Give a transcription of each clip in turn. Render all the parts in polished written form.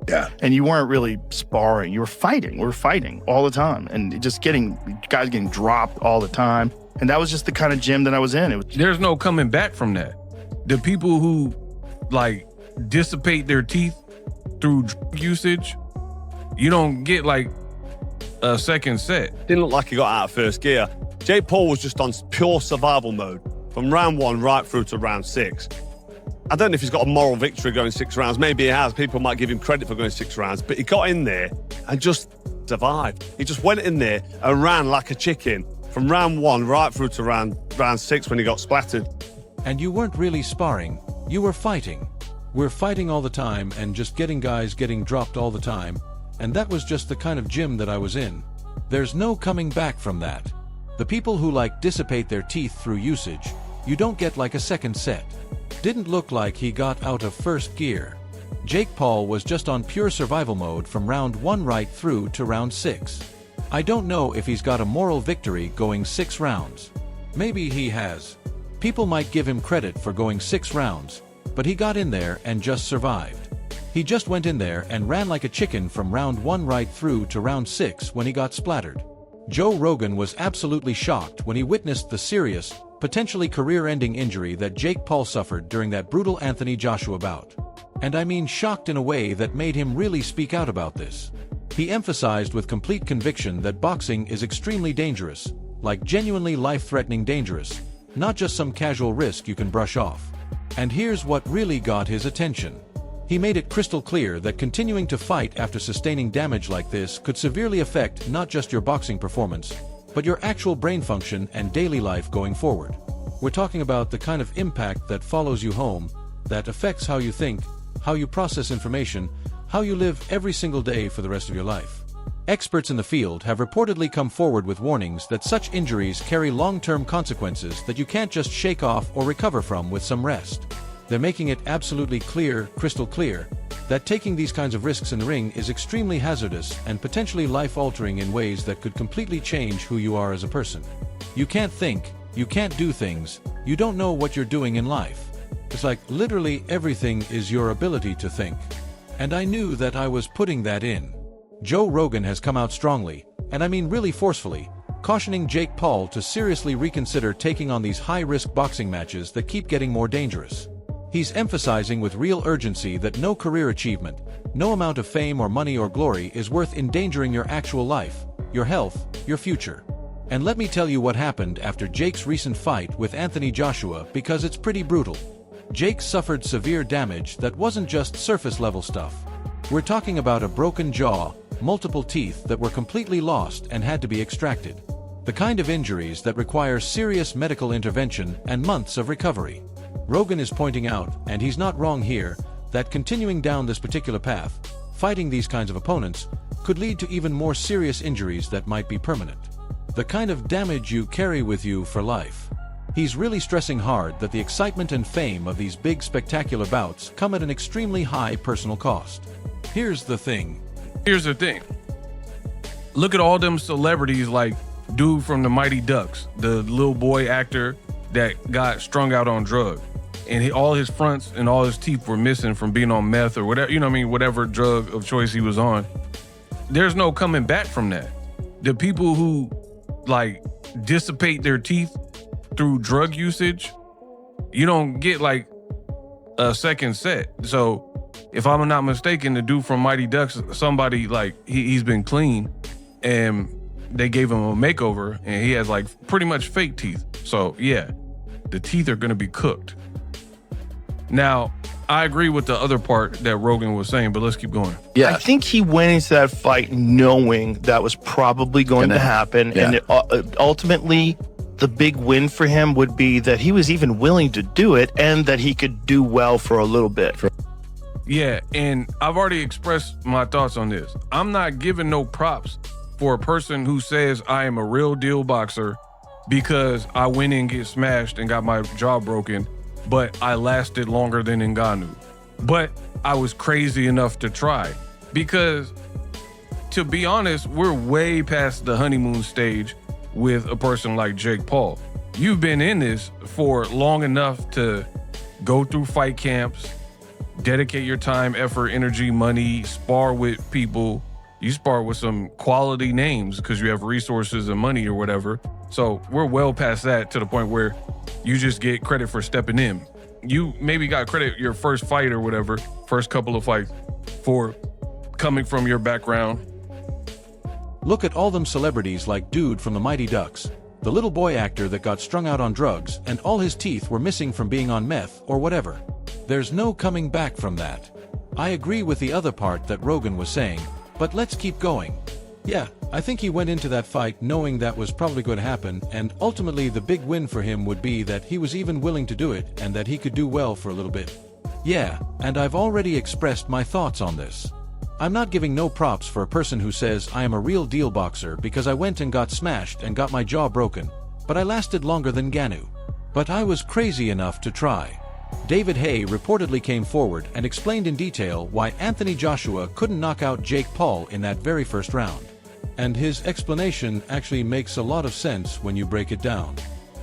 Yeah. And you weren't really sparring. You were fighting. We were fighting all the time. And just guys getting dropped all the time. And that was just the kind of gym that I was in. There's no coming back from that. The people who like dissipate their teeth through drug usage, you don't get like a second set. Didn't look like he got out of first gear. Jake Paul was just on pure survival mode from round 1 right through to round 6. I don't know if he's got a moral victory going 6 rounds. Maybe he has. People might give him credit for going 6 rounds, but he got in there and just survived. He just went in there and ran like a chicken from round 1 right through to round 6 when he got splattered. And you weren't really sparring, you were fighting. We're fighting all the time and just getting guys getting dropped all the time, and that was just the kind of gym that I was in. There's no coming back from that. The people who like dissipate their teeth through usage, you don't get like a second set. Didn't look like he got out of first gear. Jake Paul was just on pure survival mode from round 1 right through to round 6. I don't know if he's got a moral victory going 6 rounds. Maybe he has. People might give him credit for going 6 rounds, but he got in there and just survived. He just went in there and ran like a chicken from round 1 right through to round 6 when he got splattered. Joe Rogan was absolutely shocked when he witnessed the serious, potentially career-ending injury that Jake Paul suffered during that brutal Anthony Joshua bout. And I mean shocked in a way that made him really speak out about this. He emphasized with complete conviction that boxing is extremely dangerous, like genuinely life-threatening dangerous, not just some casual risk you can brush off. And here's what really got his attention. He made it crystal clear that continuing to fight after sustaining damage like this could severely affect not just your boxing performance, but your actual brain function and daily life going forward. We're talking about the kind of impact that follows you home, that affects how you think, how you process information, how you live every single day for the rest of your life. Experts in the field have reportedly come forward with warnings that such injuries carry long-term consequences that you can't just shake off or recover from with some rest. They're making it absolutely clear, crystal clear, that taking these kinds of risks in the ring is extremely hazardous and potentially life-altering in ways that could completely change who you are as a person. You can't think, you can't do things, you don't know what you're doing in life. It's like literally everything is your ability to think. And I knew that I was putting that in. Joe Rogan has come out strongly, and I mean really forcefully, cautioning Jake Paul to seriously reconsider taking on these high-risk boxing matches that keep getting more dangerous. He's emphasizing with real urgency that no career achievement, no amount of fame or money or glory is worth endangering your actual life, your health, your future. And let me tell you what happened after Jake's recent fight with Anthony Joshua, because it's pretty brutal. Jake suffered severe damage that wasn't just surface-level stuff. We're talking about a broken jaw, multiple teeth that were completely lost and had to be extracted. The kind of injuries that require serious medical intervention and months of recovery. Rogan is pointing out, and he's not wrong here, that continuing down this particular path, fighting these kinds of opponents, could lead to even more serious injuries that might be permanent. The kind of damage you carry with you for life. He's really stressing hard that the excitement and fame of these big spectacular bouts come at an extremely high personal cost. Here's the thing. Look at all them celebrities like dude from the Mighty Ducks, the little boy actor that got strung out on drugs. And all his fronts and all his teeth were missing from being on meth or whatever, you know what I mean, whatever drug of choice he was on. There's no coming back from that. The people who like dissipate their teeth through drug usage, you don't get like a second set. So if I'm not mistaken, the dude from Mighty Ducks, somebody like he's been clean and they gave him a makeover and he has like pretty much fake teeth. So yeah, the teeth are gonna be cooked. Now, I agree with the other part that Rogan was saying, but let's keep going. Yeah, I think he went into that fight knowing that was probably going to happen. Yeah. And ultimately, the big win for him would be that he was even willing to do it and that he could do well for a little bit. Yeah, and I've already expressed my thoughts on this. I'm not giving no props for a person who says I am a real deal boxer because I went in and get smashed and got my jaw broken, but I lasted longer than Ngannou. But I was crazy enough to try. Because, to be honest, we're way past the honeymoon stage with a person like Jake Paul. You've been in this for long enough to go through fight camps, dedicate your time, effort, energy, money, spar with people. You spar with some quality names because you have resources and money or whatever. So we're well past that to the point where you just get credit for stepping in. You maybe got credit your first fight or whatever, first couple of fights, for coming from your background. Look at all them celebrities like Dude from the Mighty Ducks, the little boy actor that got strung out on drugs and all his teeth were missing from being on meth or whatever. There's no coming back from that. I agree with the other part that Rogan was saying, but let's keep going. Yeah, I think he went into that fight knowing that was probably going to happen, and ultimately the big win for him would be that he was even willing to do it and that he could do well for a little bit. Yeah, and I've already expressed my thoughts on this. I'm not giving no props for a person who says I am a real deal boxer because I went and got smashed and got my jaw broken, but I lasted longer than Ganu. But I was crazy enough to try. David Haye reportedly came forward and explained in detail why Anthony Joshua couldn't knock out Jake Paul in that very first round. And his explanation actually makes a lot of sense when you break it down.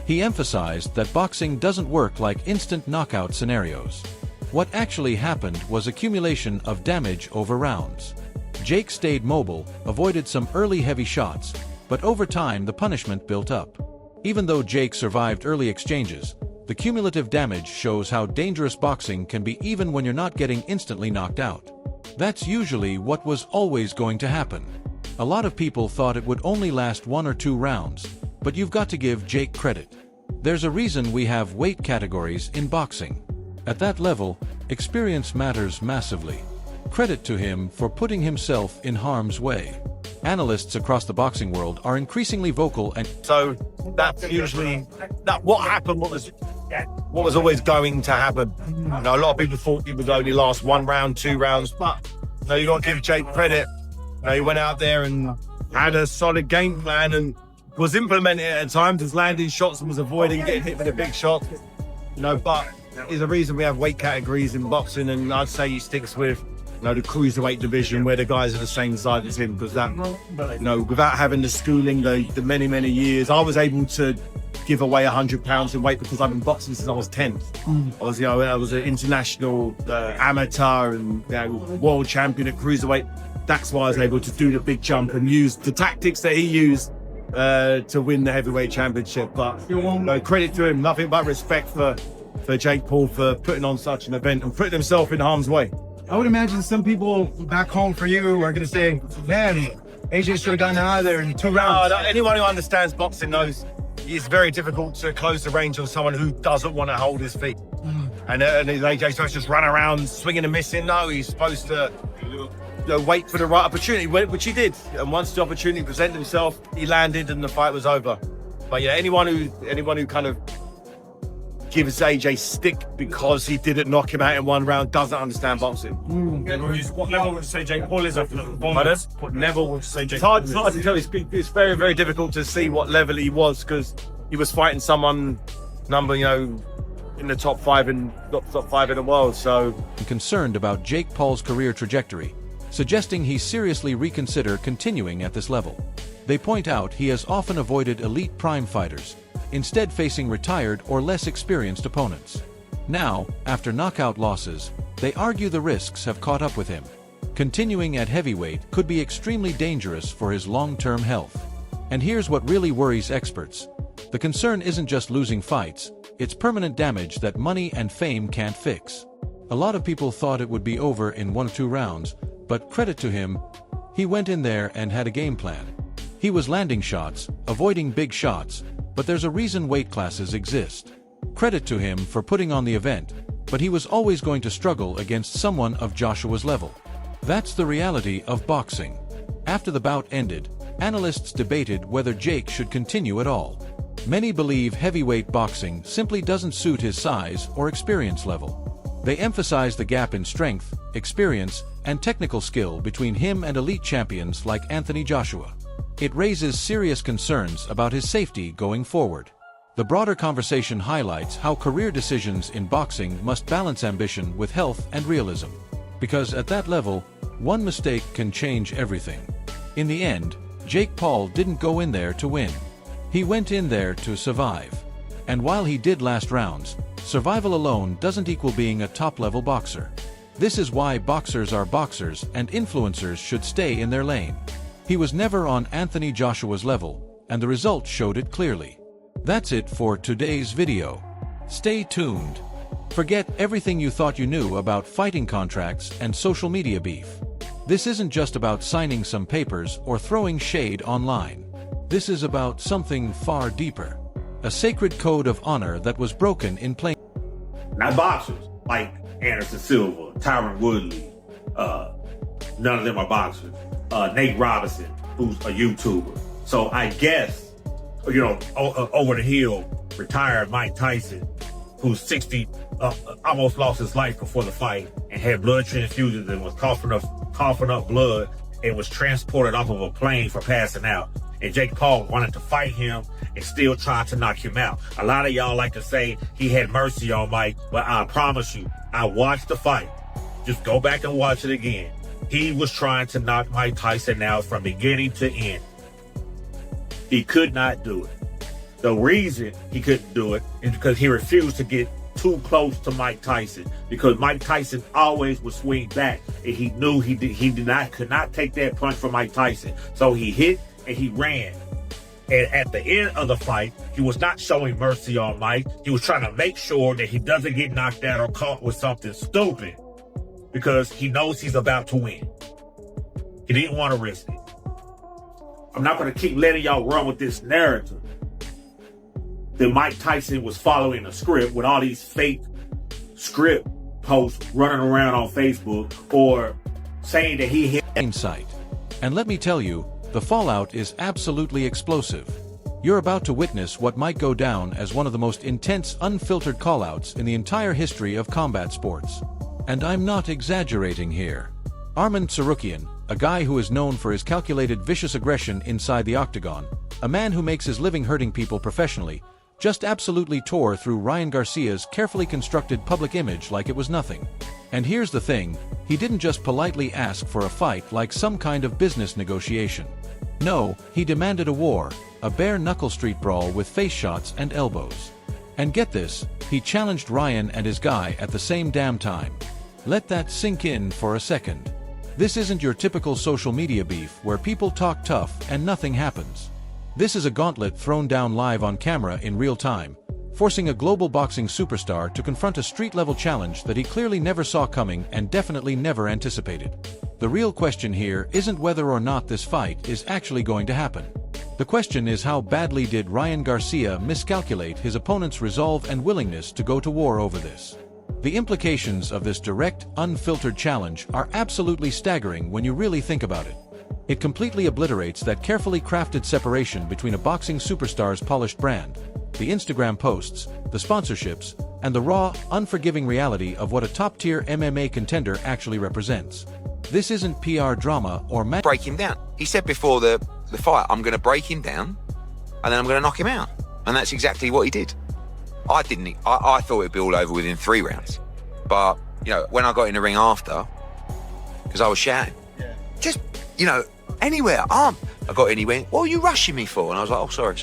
He emphasized that boxing doesn't work like instant knockout scenarios. What actually happened was accumulation of damage over rounds. Jake stayed mobile, avoided some early heavy shots, but over time the punishment built up. Even though Jake survived early exchanges, the cumulative damage shows how dangerous boxing can be even when you're not getting instantly knocked out. That's usually what was always going to happen. A lot of people thought it would only last 1 or 2 rounds, but you've got to give Jake credit. There's a reason we have weight categories in boxing. At that level, experience matters massively. Credit to him for putting himself in harm's way. Analysts across the boxing world are increasingly vocal and so that's usually what happened, what was always going to happen. You know, a lot of people thought it would only last 1 round, 2 rounds, but no, you got to give Jake credit. You know, he went out there and had a solid game plan and was implementing it at times, was landing shots and was avoiding getting hit with a big shot. You know, but there's a reason we have weight categories in boxing, and I'd say he sticks with, you know, the cruiserweight division where the guys are the same size as him, because that, you know, without having the schooling, the many years, I was able to give away 100 pounds in weight because I've been boxing since I was 10. I was an international amateur and world champion at cruiserweight. That's why I was able to do the big jump and use the tactics that he used to win the heavyweight championship. But no, credit to him, nothing but respect for Jake Paul for putting on such an event and putting himself in harm's way. I would imagine some people back home for you are going to say, man, AJ should have gotten out of there in 2 rounds. Anyone who understands boxing knows it's very difficult to close the range on someone who doesn't want to hold his feet. And AJ's supposed to just run around swinging and missing. No, he's supposed to wait for the right opportunity, which he did. And once the opportunity presented himself, he landed and the fight was over. But yeah, anyone who kind of gives AJ stick because he didn't knock him out in 1 round doesn't understand boxing. What level would you say Jake Paul is after the performance? What level would you say Jake Paul is? It's hard to tell. It's very, very difficult to see what level he was because he was fighting someone in the top 5 in the world. So concerned about Jake Paul's career trajectory, suggesting he seriously reconsider continuing at this level. They point out he has often avoided elite prime fighters, instead facing retired or less experienced opponents. Now, after knockout losses, they argue the risks have caught up with him. Continuing at heavyweight could be extremely dangerous for his long-term health. And here's what really worries experts. The concern isn't just losing fights, it's permanent damage that money and fame can't fix. A lot of people thought it would be over in 1 or 2 rounds, but credit to him, he went in there and had a game plan. He was landing shots, avoiding big shots, but there's a reason weight classes exist. Credit to him for putting on the event, but he was always going to struggle against someone of Joshua's level. That's the reality of boxing. After the bout ended, analysts debated whether Jake should continue at all. Many believe heavyweight boxing simply doesn't suit his size or experience level. They emphasize the gap in strength, experience, and technical skill between him and elite champions like Anthony Joshua. It raises serious concerns about his safety going forward. The broader conversation highlights how career decisions in boxing must balance ambition with health and realism. Because at that level, one mistake can change everything. In the end, Jake Paul didn't go in there to win. He went in there to survive. And while he did last rounds, survival alone doesn't equal being a top-level boxer. This is why boxers are boxers and influencers should stay in their lane. He was never on Anthony Joshua's level, and the results showed it clearly. That's it for today's video. Stay tuned. Forget everything you thought you knew about fighting contracts and social media beef. This isn't just about signing some papers or throwing shade online. This is about something far deeper. A sacred code of honor that was broken in plain. Not boxers like Anderson Silva, Tyron Woodley. None of them are boxers. Nate Robinson, who's a YouTuber. So I guess, over the hill, retired Mike Tyson, who's 60, almost lost his life before the fight and had blood transfusions and was coughing up blood and was transported off of a plane for passing out. And Jake Paul wanted to fight him and still tried to knock him out. A lot of y'all like to say he had mercy on Mike, but I promise you, I watched the fight. Just go back and watch it again. He was trying to knock Mike Tyson out from beginning to end. He could not do it. The reason he couldn't do it is because he refused to get too close to Mike Tyson, because Mike Tyson always would swing back, and he knew could not take that punch from Mike Tyson. So he hit and he ran. And at the end of the fight, he was not showing mercy on Mike. He was trying to make sure that he doesn't get knocked out or caught with something stupid, because he knows he's about to win. He didn't want to risk it. I'm not going to keep letting y'all run with this narrative that Mike Tyson was following a script with all these fake script posts running around on Facebook, or saying that he hit Sight. And let me tell you, the fallout is absolutely explosive. You're about to witness what might go down as one of the most intense, unfiltered callouts in the entire history of combat sports. And I'm not exaggerating here. Arman Tsarukyan, a guy who is known for his calculated vicious aggression inside the octagon, a man who makes his living hurting people professionally, just absolutely tore through Ryan Garcia's carefully constructed public image like it was nothing. And here's the thing, he didn't just politely ask for a fight like some kind of business negotiation. No, he demanded a war, a bare-knuckle street brawl with face shots and elbows. And get this, he challenged Ryan and his guy at the same damn time. Let that sink in for a second. This isn't your typical social media beef where people talk tough and nothing happens. This is a gauntlet thrown down live on camera in real time, forcing a global boxing superstar to confront a street-level challenge that he clearly never saw coming and definitely never anticipated. The real question here isn't whether or not this fight is actually going to happen. The question is, how badly did Ryan Garcia miscalculate his opponent's resolve and willingness to go to war over this? The implications of this direct, unfiltered challenge are absolutely staggering when you really think about it. It completely obliterates that carefully crafted separation between a boxing superstar's polished brand, the Instagram posts, the sponsorships, and the raw, unforgiving reality of what a top-tier MMA contender actually represents. This isn't PR drama or break him down. He said before the fight, I'm going to break him down, and then I'm going to knock him out. And that's exactly what he did. I thought it'd be all over within 3 rounds. But, when I got in the ring after, because I was shouting, just, anywhere, I got in, he went, what are you rushing me for? And I was like, oh, sorry.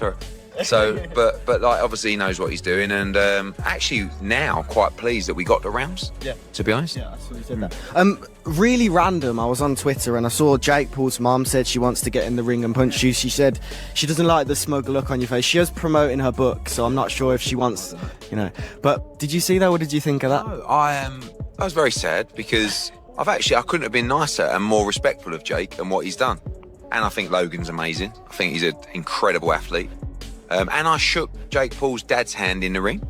So, but like, obviously he knows what he's doing, and actually now quite pleased that we got the rounds. Yeah. To be honest. Yeah, I saw you said that. Really random. I was on Twitter and I saw Jake Paul's mom said she wants to get in the ring and punch you. She said she doesn't like the smug look on your face. She is promoting her book, so I'm not sure if she wants, But did you see that? What did you think of that? No, I was very sad because I couldn't have been nicer and more respectful of Jake and what he's done. And I think Logan's amazing. I think he's an incredible athlete. And I shook Jake Paul's dad's hand in the ring,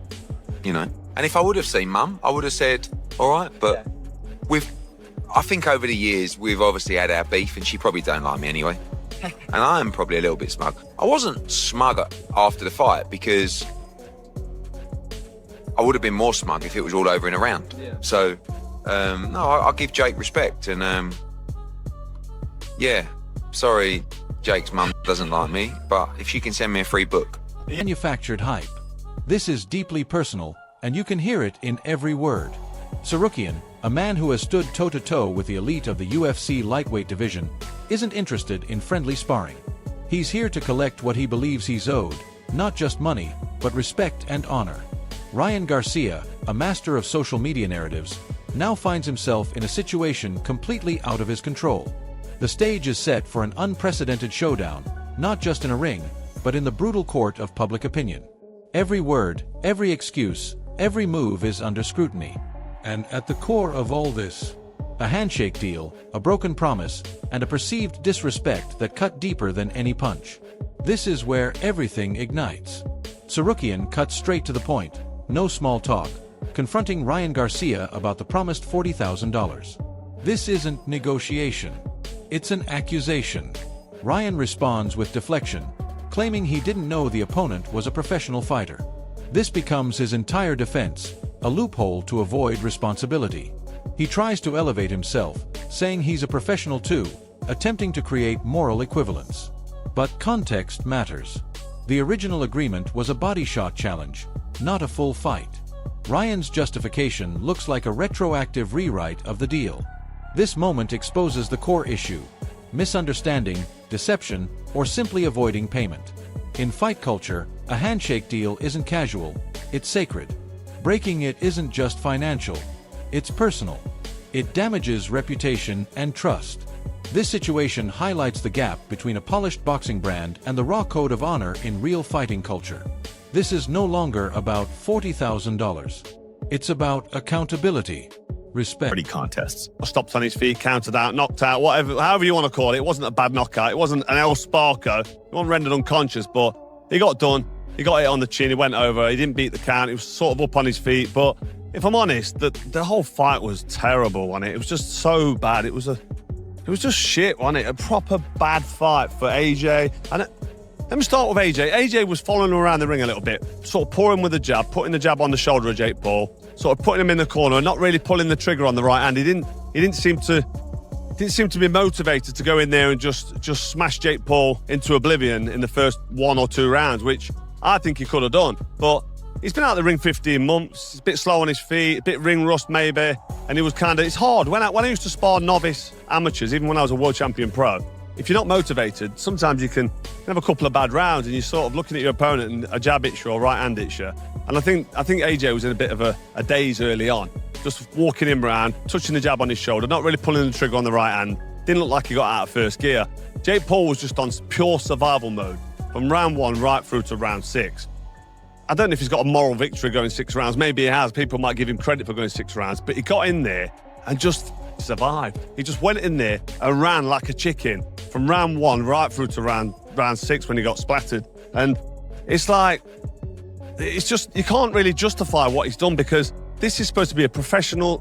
And if I would have seen Mum, I would have said, all right. But I think over the years, we've obviously had our beef, and she probably don't like me anyway. And I am probably a little bit smug. I wasn't smug after the fight because I would have been more smug if it was all over in a round. Yeah. So, no, I give Jake respect. And, sorry, Jake's mum doesn't like me, but if she can send me a free book. Manufactured hype. This is deeply personal, and you can hear it in every word. Tsarukyan, a man who has stood toe-to-toe with the elite of the UFC lightweight division, isn't interested in friendly sparring. He's here to collect what he believes he's owed, not just money, but respect and honor. Ryan Garcia, a master of social media narratives, now finds himself in a situation completely out of his control. The stage is set for an unprecedented showdown, not just in a ring, but in the brutal court of public opinion. Every word, every excuse, every move is under scrutiny. And at the core of all this, a handshake deal, a broken promise, and a perceived disrespect that cut deeper than any punch. This is where everything ignites. Tsarukyan cuts straight to the point, no small talk, confronting Ryan Garcia about the promised $40,000. This isn't negotiation. It's an accusation. Ryan responds with deflection, claiming he didn't know the opponent was a professional fighter. This becomes his entire defense, a loophole to avoid responsibility. He tries to elevate himself, saying he's a professional too, attempting to create moral equivalence. But context matters. The original agreement was a body shot challenge, not a full fight. Ryan's justification looks like a retroactive rewrite of the deal. This moment exposes the core issue: misunderstanding, deception, or simply avoiding payment. In fight culture, a handshake deal isn't casual, it's sacred. Breaking it isn't just financial, it's personal. It damages reputation and trust. This situation highlights the gap between a polished boxing brand and the raw code of honor in real fighting culture. This is no longer about $40,000. It's about accountability, respect. Contests. Stopped on his feet, counted out, knocked out, whatever, however you want to call it. It wasn't a bad knockout. It wasn't an El Sparko. He wasn't rendered unconscious, but he got done. He got it on the chin. He went over. He didn't beat the count. He was sort of up on his feet. But if I'm honest, the whole fight was terrible, wasn't it? It was just so bad. It was just shit, wasn't it? A proper bad fight for AJ. And let me start with AJ. AJ was following him around the ring a little bit, sort of pouring with the jab, putting the jab on the shoulder of Jake Paul, sort of putting him in the corner and not really pulling the trigger on the right hand. He didn't seem to be motivated to go in there and just smash Jake Paul into oblivion in the first 1 or 2 rounds, which I think he could have done. But he's been out of the ring 15 months. He's a bit slow on his feet, a bit ring rust maybe, and he was it's hard. When I used to spar novice amateurs, even when I was a world champion pro, if you're not motivated, sometimes you can have a couple of bad rounds and you're sort of looking at your opponent and a jab hits you or a right hand hits you. And I think AJ was in a bit of a daze early on, just walking him around, touching the jab on his shoulder, not really pulling the trigger on the right hand. Didn't look like he got out of first gear. Jake Paul was just on pure survival mode from round 1 right through to round 6. I don't know if he's got a moral victory going 6 rounds. Maybe he has. People might give him credit for going 6 rounds, but he got in there and just survived. He just went in there and ran like a chicken from round 1 right through to round 6 when he got splattered. And it's just, you can't really justify what he's done, because this is supposed to be a professional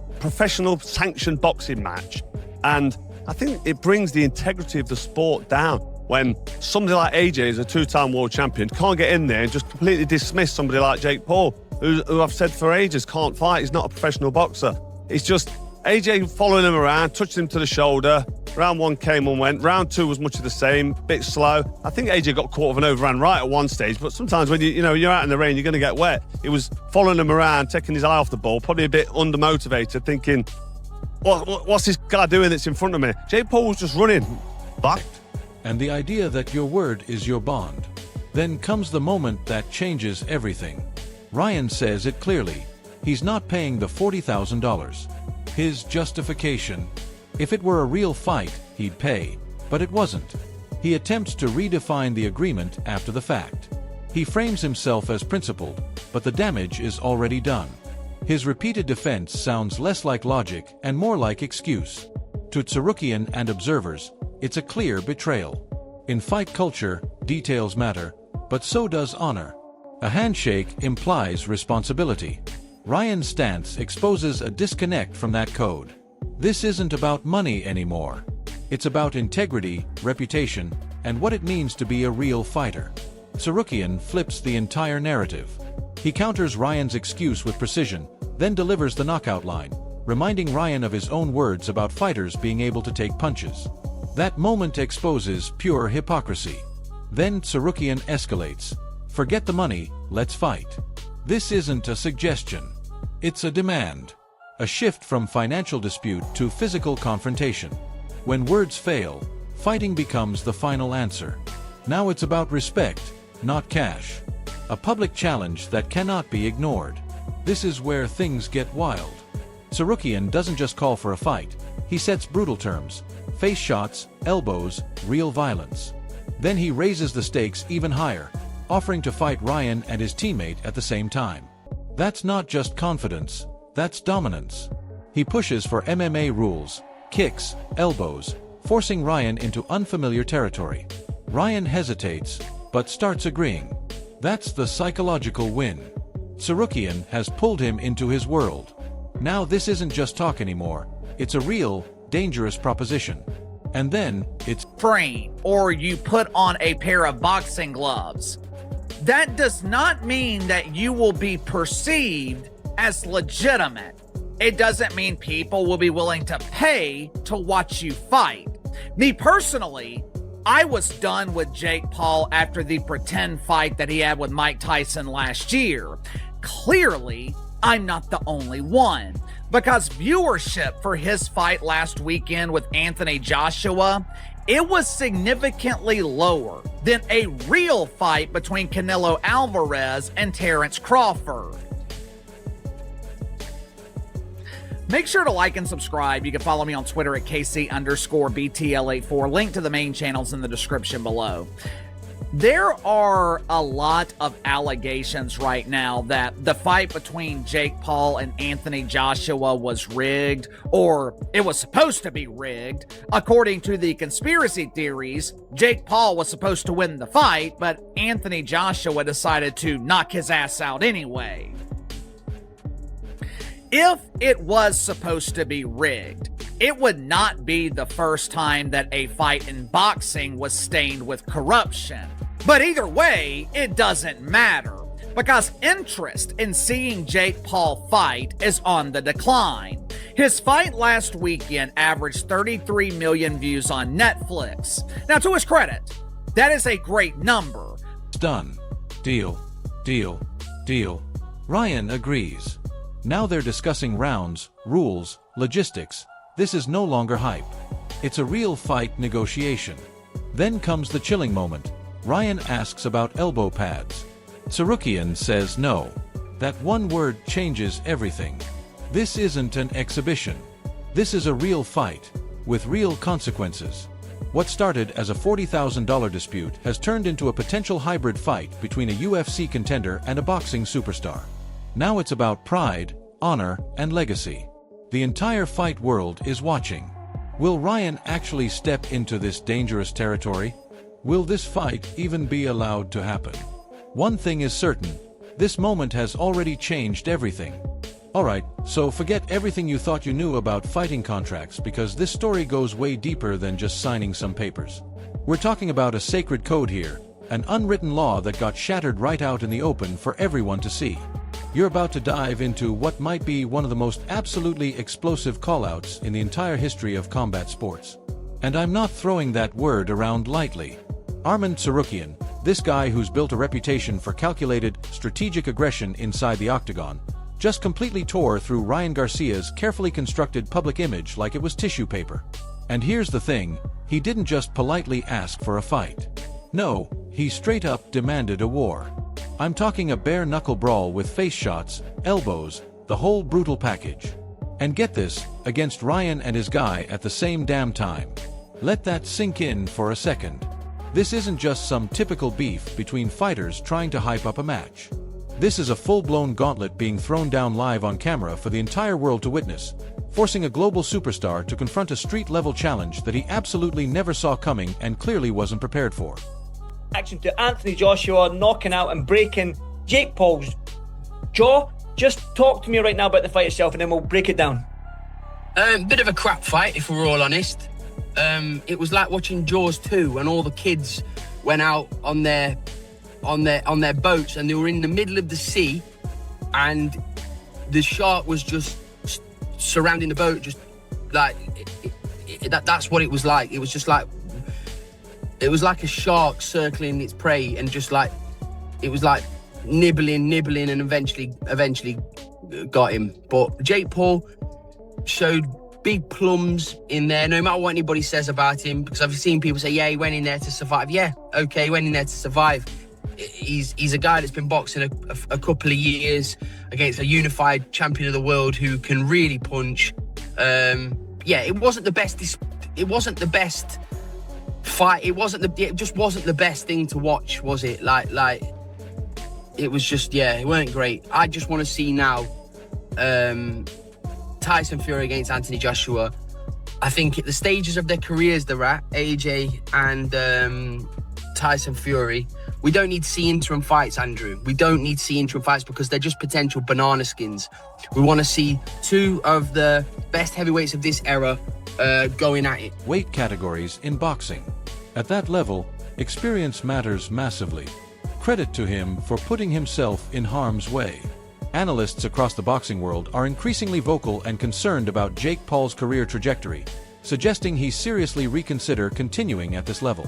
sanctioned boxing match. And I think it brings the integrity of the sport down when somebody like AJ, is a 2-time world champion, can't get in there and just completely dismiss somebody like Jake Paul, who I've said for ages can't fight. He's not a professional boxer. It's just AJ following him around, touching him to the shoulder. Round 1 came and went. Round 2 was much of the same, bit slow. I think AJ got caught with an overhand right at one stage, but sometimes when you're out in the rain, you're going to get wet. He was following him around, taking his eye off the ball, probably a bit undermotivated, thinking, what's this guy doing that's in front of me? Jake Paul was just running. But and the idea that your word is your bond. Then comes the moment that changes everything. Ryan says it clearly. He's not paying the $40,000. His justification: if it were a real fight, he'd pay. But it wasn't. He attempts to redefine the agreement after the fact. He frames himself as principled, but the damage is already done. His repeated defense sounds less like logic and more like excuse. To Tsarukyan and observers, it's a clear betrayal. In fight culture, details matter, but so does honor. A handshake implies responsibility. Ryan's stance exposes a disconnect from that code. This isn't about money anymore. It's about integrity, reputation, and what it means to be a real fighter. Tsarukyan flips the entire narrative. He counters Ryan's excuse with precision, then delivers the knockout line, reminding Ryan of his own words about fighters being able to take punches. That moment exposes pure hypocrisy. Then Tsarukyan escalates. Forget the money, let's fight. This isn't a suggestion. It's a demand. A shift from financial dispute to physical confrontation. When words fail, fighting becomes the final answer. Now it's about respect, not cash. A public challenge that cannot be ignored. This is where things get wild. Sarukian doesn't just call for a fight. He sets brutal terms. Face shots, elbows, real violence. Then he raises the stakes even higher, offering to fight Ryan and his teammate at the same time. That's not just confidence, that's dominance. He pushes for MMA rules, kicks, elbows, forcing Ryan into unfamiliar territory. Ryan hesitates, but starts agreeing. That's the psychological win. Sarukian has pulled him into his world. Now this isn't just talk anymore, it's a real, dangerous proposition. And then, it's train, or you put on a pair of boxing gloves. That does not mean that you will be perceived as legitimate. It doesn't mean people will be willing to pay to watch you fight. Me personally, I was done with Jake Paul after the pretend fight that he had with Mike Tyson last year. Clearly, I'm not the only one, because viewership for his fight last weekend with Anthony Joshua, it was significantly lower than a real fight between Canelo Alvarez and Terrence Crawford. Make sure to like and subscribe. You can follow me on Twitter at KC_BTL84. Link to the main channels in the description below. There are a lot of allegations right now that the fight between Jake Paul and Anthony Joshua was rigged, or it was supposed to be rigged. According to the conspiracy theories, Jake Paul was supposed to win the fight, but Anthony Joshua decided to knock his ass out anyway. If it was supposed to be rigged, it would not be the first time that a fight in boxing was stained with corruption. But either way, it doesn't matter, because interest in seeing Jake Paul fight is on the decline. His fight last weekend averaged 33 million views on Netflix. Now, to his credit, that is a great number. Done. Deal. Ryan agrees. Now they're discussing rounds, rules, logistics. This is no longer hype. It's a real fight negotiation. Then comes the chilling moment. Ryan asks about elbow pads. Sarukian says no. That one word changes everything. This isn't an exhibition. This is a real fight, with real consequences. What started as a $40,000 dispute has turned into a potential hybrid fight between a UFC contender and a boxing superstar. Now it's about pride, honor, and legacy. The entire fight world is watching. Will Ryan actually step into this dangerous territory? Will this fight even be allowed to happen? One thing is certain, this moment has already changed everything. Alright, so forget everything you thought you knew about fighting contracts, because this story goes way deeper than just signing some papers. We're talking about a sacred code here, an unwritten law that got shattered right out in the open for everyone to see. You're about to dive into what might be one of the most absolutely explosive callouts in the entire history of combat sports. And I'm not throwing that word around lightly. Arman Tsarukyan, this guy who's built a reputation for calculated, strategic aggression inside the octagon, just completely tore through Ryan Garcia's carefully constructed public image like it was tissue paper. And here's the thing, he didn't just politely ask for a fight. No, he straight up demanded a war. I'm talking a bare-knuckle brawl with face shots, elbows, the whole brutal package. And get this, against Ryan and his guy at the same damn time. Let that sink in for a second. This isn't just some typical beef between fighters trying to hype up a match. This is a full-blown gauntlet being thrown down live on camera for the entire world to witness, forcing a global superstar to confront a street-level challenge that he absolutely never saw coming and clearly wasn't prepared for. Action to Anthony Joshua knocking out and breaking Jake Paul's jaw. Just talk to me right now about the fight itself and then we'll break it down. Bit of a crap fight, if we're all honest. It was like watching Jaws 2 when all the kids went out on their boats and they were in the middle of the sea and the shark was just surrounding the boat, just like that's what it was like. It was just like a shark circling its prey and just like it was like nibbling and eventually got him. But Jake Paul showed big plums in there, no matter what anybody says about him, because I've seen people say, yeah, he went in there to survive. Yeah, okay, he went in there to survive. he's a guy that's been boxing a couple of years against a unified champion of the world who can really punch. It wasn't the best. It wasn't the best fight. It just wasn't the best thing to watch, was it? Like it was just, it weren't great. I just want to see now Tyson Fury against Anthony Joshua. I think at the stages of their careers they're at, AJ and Tyson Fury, we don't need to see interim fights, Andrew. We don't need to see interim fights because they're just potential banana skins. We want to see two of the best heavyweights of this era going at it. Weight categories in boxing. At that level, experience matters massively. Credit to him for putting himself in harm's way. Analysts across the boxing world are increasingly vocal and concerned about Jake Paul's career trajectory, suggesting he seriously reconsider continuing at this level.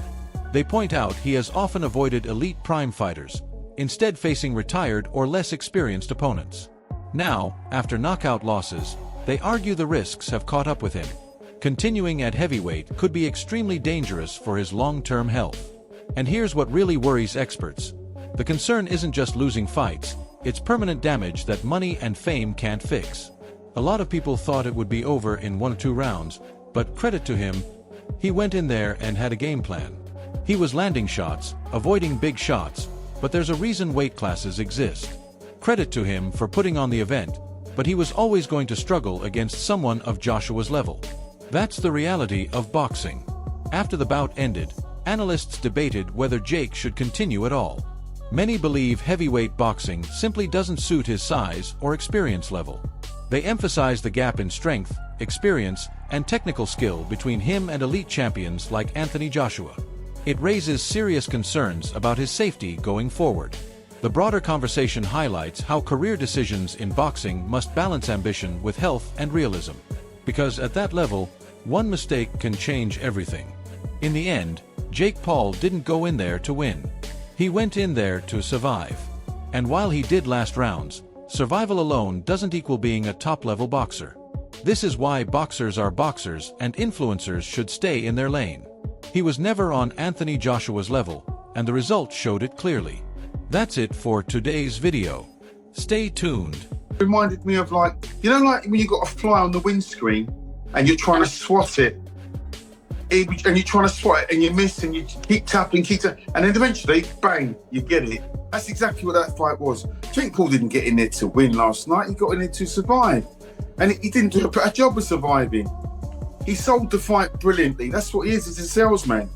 They point out he has often avoided elite prime fighters, instead facing retired or less experienced opponents. Now, after knockout losses, they argue the risks have caught up with him. Continuing at heavyweight could be extremely dangerous for his long-term health. And here's what really worries experts. The concern isn't just losing fights, it's permanent damage that money and fame can't fix. A lot of people thought it would be over in 1 or 2 rounds, but credit to him, he went in there and had a game plan. He was landing shots, avoiding big shots, but there's a reason weight classes exist. Credit to him for putting on the event, but he was always going to struggle against someone of Joshua's level. That's the reality of boxing. After the bout ended, analysts debated whether Jake should continue at all. Many believe heavyweight boxing simply doesn't suit his size or experience level. They emphasize the gap in strength, experience, and technical skill between him and elite champions like Anthony Joshua. It raises serious concerns about his safety going forward. The broader conversation highlights how career decisions in boxing must balance ambition with health and realism. Because at that level, one mistake can change everything. In the end, Jake Paul didn't go in there to win. He went in there to survive. And while he did last rounds, survival alone doesn't equal being a top-level boxer. This is why boxers are boxers and influencers should stay in their lane. He was never on Anthony Joshua's level, and the results showed it clearly. That's it for today's video. Stay tuned. Reminded me of like when you got a fly on the windscreen and you're trying to swat it, and you're trying to swat it and you miss and you keep tapping, and then eventually, bang, you get it. That's exactly what that fight was. Jake Paul didn't get in there to win last night. He got in there to survive. And he didn't do a job of surviving. He sold the fight brilliantly. That's what he is. He's a salesman.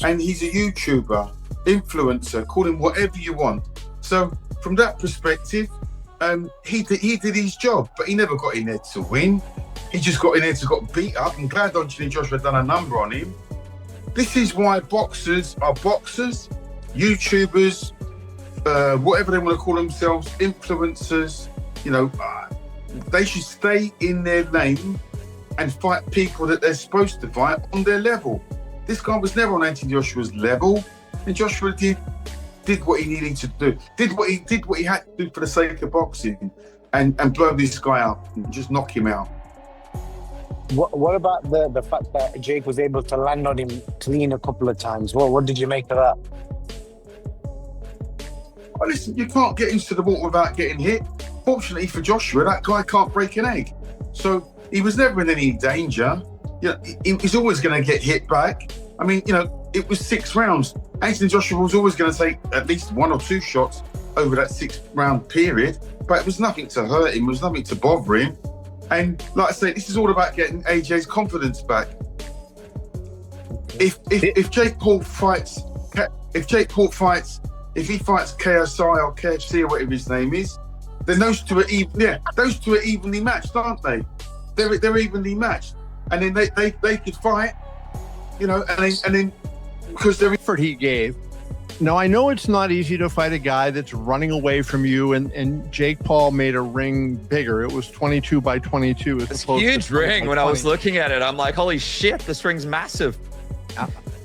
And he's a YouTuber, influencer, call him whatever you want. So from that perspective, he did his job, but he never got in there to win. He just got in there to got beat up. I'm glad Anthony Joshua done a number on him. This is why boxers are boxers, YouTubers, whatever they want to call themselves, influencers. They should stay in their lane and fight people that they're supposed to fight on their level. This guy was never on Anthony Joshua's level, and Joshua did what he needed to do, did what he had to do for the sake of boxing, and blow this guy up and just knock him out. What about the fact that Jake was able to land on him clean a couple of times? What did you make of that? Oh, listen, you can't get into the water without getting hit. Fortunately for Joshua, that guy can't break an egg. So he was never in any danger. He's always going to get hit back. I mean, it was 6 rounds. Anthony Joshua was always going to take at least 1 or 2 shots over that 6-round period, but it was nothing to hurt him. It was nothing to bother him. And like I say, this is all about getting AJ's confidence back. If Jake Paul fights, if he fights KSI or KFC or whatever his name is, then those two are evenly matched, aren't they? They're evenly matched, and then they could fight, and then because they're effort he gave. Now, I know it's not easy to fight a guy that's running away from you, and Jake Paul made a ring bigger. It was 22 by 22. It's a huge ring. When I was looking at it, I'm like, holy shit, this ring's massive.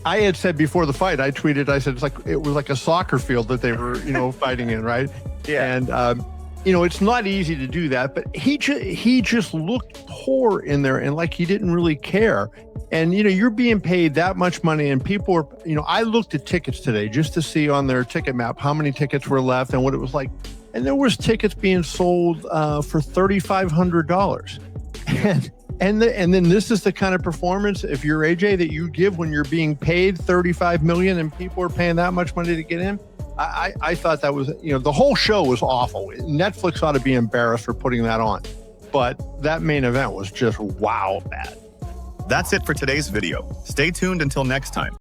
I had said before the fight, I tweeted, I said, it was like a soccer field that they were, fighting in, right? Yeah. And, it's not easy to do that, but he just looked poor in there and like he didn't really care. And, you're being paid that much money, and people are, I looked at tickets today just to see on their ticket map how many tickets were left and what it was like. And there was tickets being sold for $3,500. And then this is the kind of performance, if you're AJ, that you give when you're being paid $35 million and people are paying that much money to get in. I thought that was, the whole show was awful. Netflix ought to be embarrassed for putting that on. But that main event was just wow bad. That's it for today's video. Stay tuned until next time.